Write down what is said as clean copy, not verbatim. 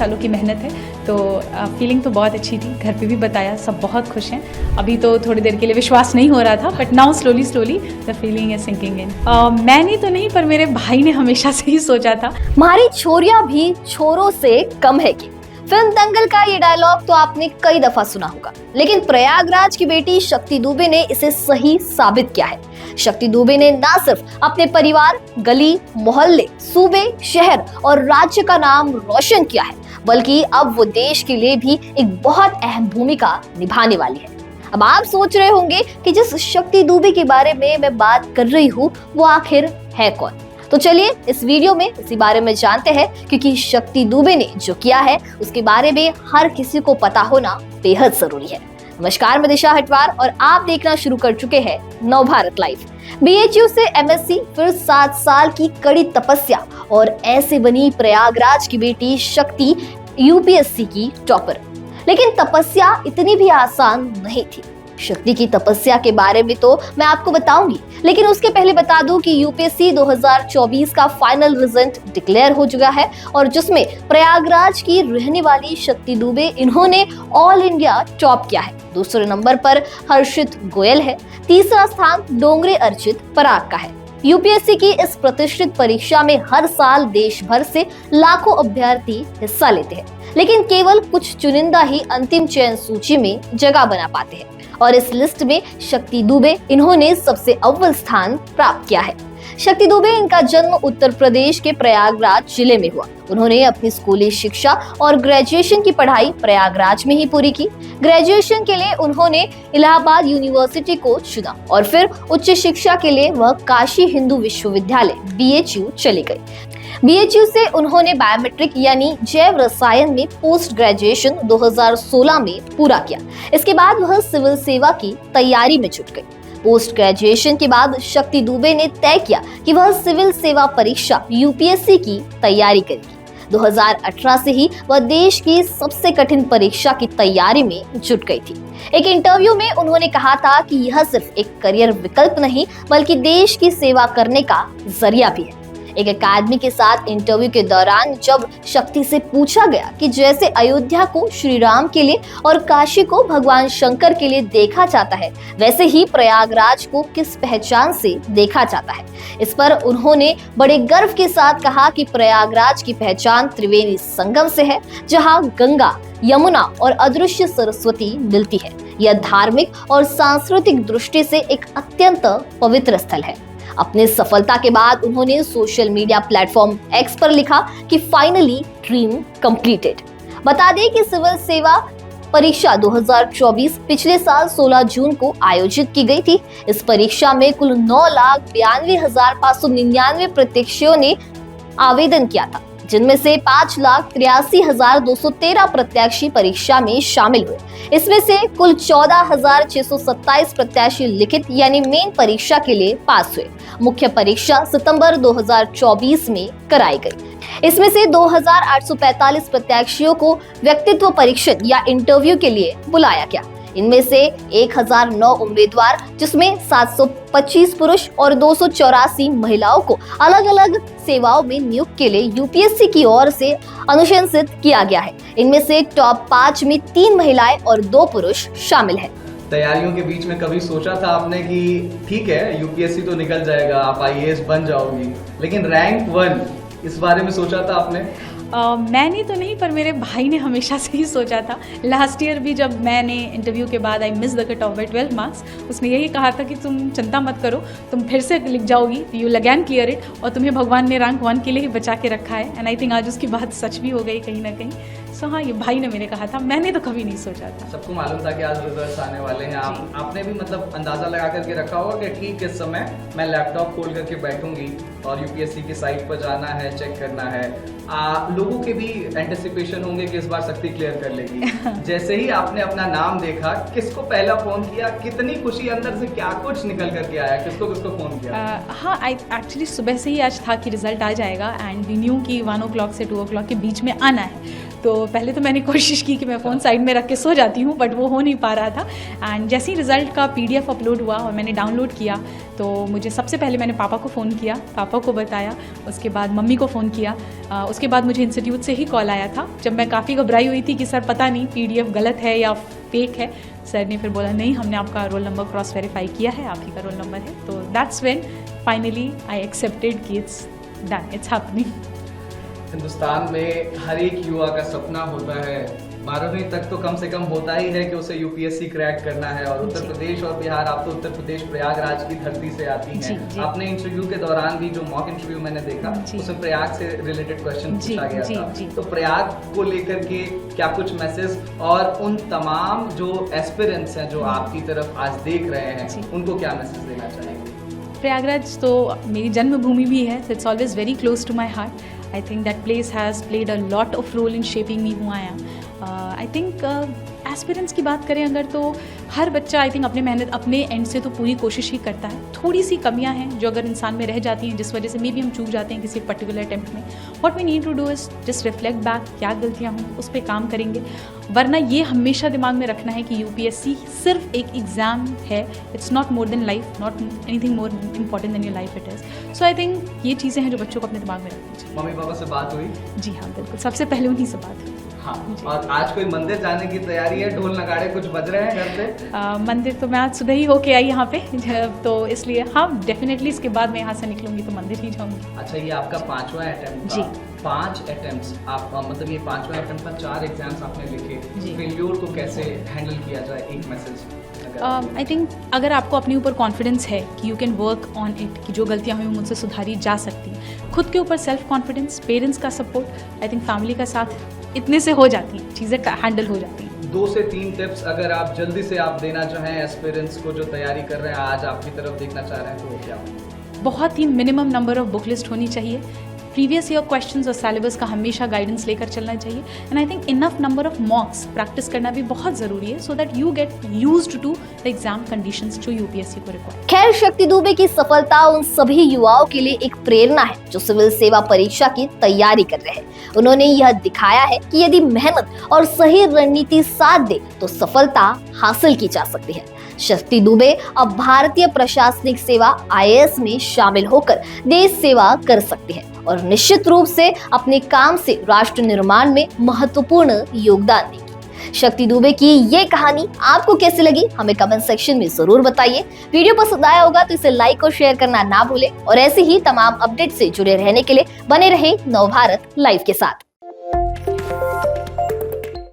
सालों की मेहनत है, तो फीलिंग तो बहुत अच्छी थी। घर पे भी बताया, सब बहुत खुश हैं। अभी तो थोड़ी देर के लिए विश्वास नहीं हो रहा था, but now slowly the feeling is sinking in. मैंने तो नहीं, पर मेरे भाई ने हमेशा से ही सोचा था। हमारी छोरियां भी छोरों से कम है कि फिल्म दंगल का ये डायलॉग तो आपने कई दफा सुना होगा, लेकिन प्रयागराज की बेटी शक्ति दुबे ने इसे सही साबित किया है। शक्ति दुबे ने न सिर्फ अपने परिवार, गली, मोहल्ले, सूबे, शहर और राज्य का नाम रोशन किया है, बल्कि अब वो देश के लिए भी एक बहुत अहम भूमिका निभाने वाली है। अब आप सोच रहे होंगे कि जिस शक्ति दुबे के बारे में मैं बात कर रही हूँ वो आखिर है कौन? तो चलिए इस वीडियो में इसी बारे में जानते हैं, क्योंकि शक्ति दुबे ने जो किया है उसके बारे में हर किसी को पता होना बेहद जरूरी है। नमस्कार, मैं दिशा हटवार और आप देखना शुरू कर चुके हैं नवभारत लाइव। BHU से MSc, फिर 7 साल की कड़ी तपस्या और ऐसे बनी प्रयागराज की बेटी शक्ति UPSC की टॉपर। लेकिन तपस्या इतनी भी आसान नहीं थी। शक्ति की तपस्या के बारे में तो मैं आपको बताऊंगी, लेकिन उसके पहले बता दूं कि UPSC 2024 का फाइनल रिजल्ट डिक्लेयर हो चुका है और जिसमें प्रयागराज की रहने वाली शक्ति दुबे इन्होंने ऑल इंडिया टॉप किया है। दूसरे नंबर पर हर्षित गोयल है, तीसरा स्थान डोंगरे अर्चित पराग का है। UPSC की इस प्रतिष्ठित परीक्षा में हर साल देश भर से लाखों अभ्यर्थी हिस्सा लेते हैं, लेकिन केवल कुछ चुनिंदा ही अंतिम चयन सूची में जगह बना पाते हैं और इस लिस्ट में शक्ति दुबे इन्होंने सबसे अव्वल स्थान प्राप्त किया है। शक्ति दुबे, इनका जन्म उत्तर प्रदेश के प्रयागराज जिले में हुआ। उन्होंने अपनी स्कूली शिक्षा और ग्रेजुएशन की पढ़ाई प्रयागराज में ही पूरी की। ग्रेजुएशन के लिए उन्होंने इलाहाबाद यूनिवर्सिटी को चुना और फिर उच्च शिक्षा के लिए वह काशी हिंदू विश्वविद्यालय BHU चली गई। BHU से उन्होंने बायोमेट्रिक यानी जैव रसायन में पोस्ट ग्रेजुएशन 2016 में पूरा किया। इसके बाद वह सिविल सेवा की तैयारी में जुट गई। पोस्ट ग्रेजुएशन के बाद शक्ति दुबे ने तय किया कि वह सिविल सेवा परीक्षा UPSC की तैयारी करेगी। 2018 से ही वह देश की सबसे कठिन परीक्षा की तैयारी में जुट गई थी। एक इंटरव्यू में उन्होंने कहा था कि यह सिर्फ एक करियर विकल्प नहीं, बल्कि देश की सेवा करने का जरिया भी है। एक अकादमी के साथ इंटरव्यू के दौरान जब शक्ति से पूछा गया कि जैसे अयोध्या को श्री राम के लिए और काशी को भगवान शंकर के लिए देखा जाता है, वैसे ही प्रयागराज को किस पहचान से देखा जाता है, इस पर उन्होंने बड़े गर्व के साथ कहा कि प्रयागराज की पहचान त्रिवेणी संगम से है, जहां गंगा, यमुना और अदृश्य सरस्वती मिलती है। यह धार्मिक और सांस्कृतिक दृष्टि से एक अत्यंत पवित्र स्थल है। अपने सफलता के बाद उन्होंने सोशल मीडिया प्लेटफॉर्म X पर लिखा कि फाइनली ड्रीम कंप्लीटेड। बता दें कि सिविल सेवा परीक्षा 2024 पिछले साल 16 जून को आयोजित की गई थी। इस परीक्षा में कुल 9,92,599 प्रत्याशियों ने आवेदन किया था, जिनमें से 5,83,213 प्रत्याशी परीक्षा में शामिल हुए। इसमें से कुल 14,627 प्रत्याशी लिखित यानी मेन परीक्षा के लिए पास हुए। मुख्य परीक्षा सितंबर 2024 में कराई गई। इसमें से 2,845 प्रत्याशियों को व्यक्तित्व परीक्षण या इंटरव्यू के लिए बुलाया गया। इनमें से 1,009 उम्मीदवार, जिसमें 725 पुरुष और 284 महिलाओं को अलग अलग सेवाओं में नियुक्त के लिए UPSC की ओर से अनुशंसित किया गया है। इनमें से टॉप 5 में 3 महिलाएं और 2 पुरुष शामिल हैं। तैयारियों के बीच में कभी सोचा था आपने कि ठीक है UPSC तो निकल जाएगा, आप IAS बन जाओगी, लेकिन रैंक 1 इस बारे में सोचा था आपने? मैंने तो नहीं, पर मेरे भाई ने हमेशा से ही सोचा था। लास्ट ईयर भी जब मैंने इंटरव्यू के बाद I miss the cut off by 12 marks, उसने यही कहा था कि तुम चिंता मत करो, तुम फिर से लिख जाओगी, you will again clear it, और तुम्हें भगवान ने रैंक 1 के लिए ही बचा के रखा है। एंड आई थिंक आज उसकी बात सच भी हो गई कहीं ना कहीं। सो हाँ, ये भाई ने मेरे कहा था, मैंने तो कभी नहीं सोचा था। सबको मालूम था कि आज रिजल्ट्स आने वाले हैं। आपने भी मतलब अंदाजा लगा करके रखा होगा कि ठीक इस समय मैं लैपटॉप खोल करके बैठूंगी और UPSC की साइट पर जाना है, चेक करना है। लोगों के भी एंटिसिपेशन होंगे कि इस बार शक्ति क्लियर कर लेगी। जैसे ही आपने अपना नाम देखा, किसको पहला फोन किया, कितनी खुशी अंदर से, क्या कुछ निकल करके आया, किसको किसको फोन किया? हाँ, एक्चुअली सुबह से ही आज था कि रिजल्ट आ जाएगा एंड वी न्यू कि 1 o'clock से 2 o'clock के बीच में आना है। तो पहले तो मैंने कोशिश की कि मैं फ़ोन साइड में रख के सो जाती हूँ, बट वो हो नहीं पा रहा था। एंड जैसे ही रिज़ल्ट का PDF अपलोड हुआ और मैंने डाउनलोड किया, तो मुझे सबसे पहले मैंने पापा को फ़ोन किया, पापा को बताया, उसके बाद मम्मी को फ़ोन किया। उसके बाद मुझे इंस्टीट्यूट से ही कॉल आया था, जब मैं काफ़ी घबराई हुई थी कि सर पता नहीं PDF गलत है या फेक है। सर ने फिर बोला नहीं, हमने आपका रोल नंबर क्रॉस वेरीफाई किया है, आप ही का रोल नंबर है। तो that's when finally I accepted कि it's done, it's happening. Hindustan में हर एक युवा का सपना होता है, 12वीं तक तो कम से कम होता ही है कि उसे UPSC क्रैक करना है। और उत्तर प्रदेश और बिहार, आप तो उत्तर प्रदेश प्रयागराज की धरती से आती हैं। आपने इंटरव्यू के दौरान भी, जो मॉक इंटरव्यू मैंने देखा, उसमें प्रयाग से रिलेटेड क्वेश्चन पूछा गया था। तो प्रयाग को लेकर के क्या कुछ मैसेज, और उन तमाम जो एस्पिरेंट्स हैं जो आपकी तरफ आज देख रहे हैं, उनको क्या मैसेज देना चाहेंगे? प्रयागराज तो मेरी जन्मभूमि भी है, so it's always very close to my heart. I think that place has played a lot of role in shaping me who I am. I think aspirants की बात करें अगर, तो हर बच्चा आई थिंक अपने एंड से तो पूरी कोशिश ही करता है। थोड़ी सी कमियां हैं जो अगर इंसान में रह जाती हैं, जिस वजह से मे भी हम चूक जाते हैं किसी पर्टिकुलर अटेम्प्ट में। What we need to do is just reflect back, क्या गलतियां हों उस पर काम करेंगे। वरना ये हमेशा दिमाग में रखना है कि UPSC सिर्फ एक एग्ज़ाम है, it's not more than life, not anything more important than your life it is. So I think ये चीज़ें हैं जो बच्चों को अपने दिमाग में रखनी चाहिए। मम्मी पापा से बात हुई? जी हाँ, बिल्कुल, सबसे पहले उन्हीं से बात हुई। हाँ, और आज कोई मंदिर जाने की तैयारी है? ढोल नगाड़े कुछ बज रहे हैं घर पे? मंदिर तो मैं आज सुबह ही होके आई यहाँ पे, तो इसलिए हाँ डेफिनेटली इसके बाद मैं यहाँ से निकलूंगी तो मंदिर ही जाऊंगी। अच्छा, ये आपका 5वां अटेम्प्ट था? 5 अटेम्प्ट्स आप, मतलब ये 5वां अटेम्प्ट था, 4 एग्जाम्स आपने लिखे। फेल्योर को कैसे हैंडल किया जाए, एक मैसेज? आई थिंक अगर आपको अपने ऊपर कॉन्फिडेंस है कि you can work on it, कि जो गलतियाँ हुई मुझसे सुधारी जा सकती हैं, खुद के ऊपर सेल्फ कॉन्फिडेंस, पेरेंट्स का सपोर्ट, आई थिंक फैमिली का साथ, इतने से हो जाती हैं चीज़ें, हैंडल हो जाती हैं। 2 से 3 टिप्स अगर आप जल्दी से आप देना चाहें एस्पिरेंट्स को जो तैयारी कर रहे हैं, आज आपकी तरफ देखना चाह रहे हैं, तो वो क्या? बहुत ही minimum number of book list होनी चाहिए। प्रीवियस ईयर क्वेश्चंस और सिलेबस का हमेशा गाइडेंस लेकर चलना चाहिए। And I think enough number of mocks practice करना भी बहुत ज़रूरी है, so that you get used to the exam conditions जो UPSC को रिक्वायर। खैर, शक्ति दुबे की सफलता उन सभी युवाओं के लिए एक प्रेरणा है जो सिविल सेवा परीक्षा की तैयारी कर रहे हैं। उन्होंने यह दिखाया है कि यदि मेहनत और सही रणनीति साथ दे तो सफलता हासिल की जा सकती है। शक्ति दुबे अब भारतीय प्रशासनिक सेवा IAS में शामिल होकर देश सेवा कर सकती है और निश्चित रूप से अपने काम से राष्ट्र निर्माण में महत्वपूर्ण योगदान देगी। शक्ति दुबे की ये कहानी आपको कैसी लगी, हमें कमेंट सेक्शन में जरूर बताइए। वीडियो पसंद आया होगा तो इसे लाइक और शेयर करना ना भूलें और ऐसे ही तमाम अपडेट से जुड़े रहने के लिए बने रहे नवभारत लाइव के साथ।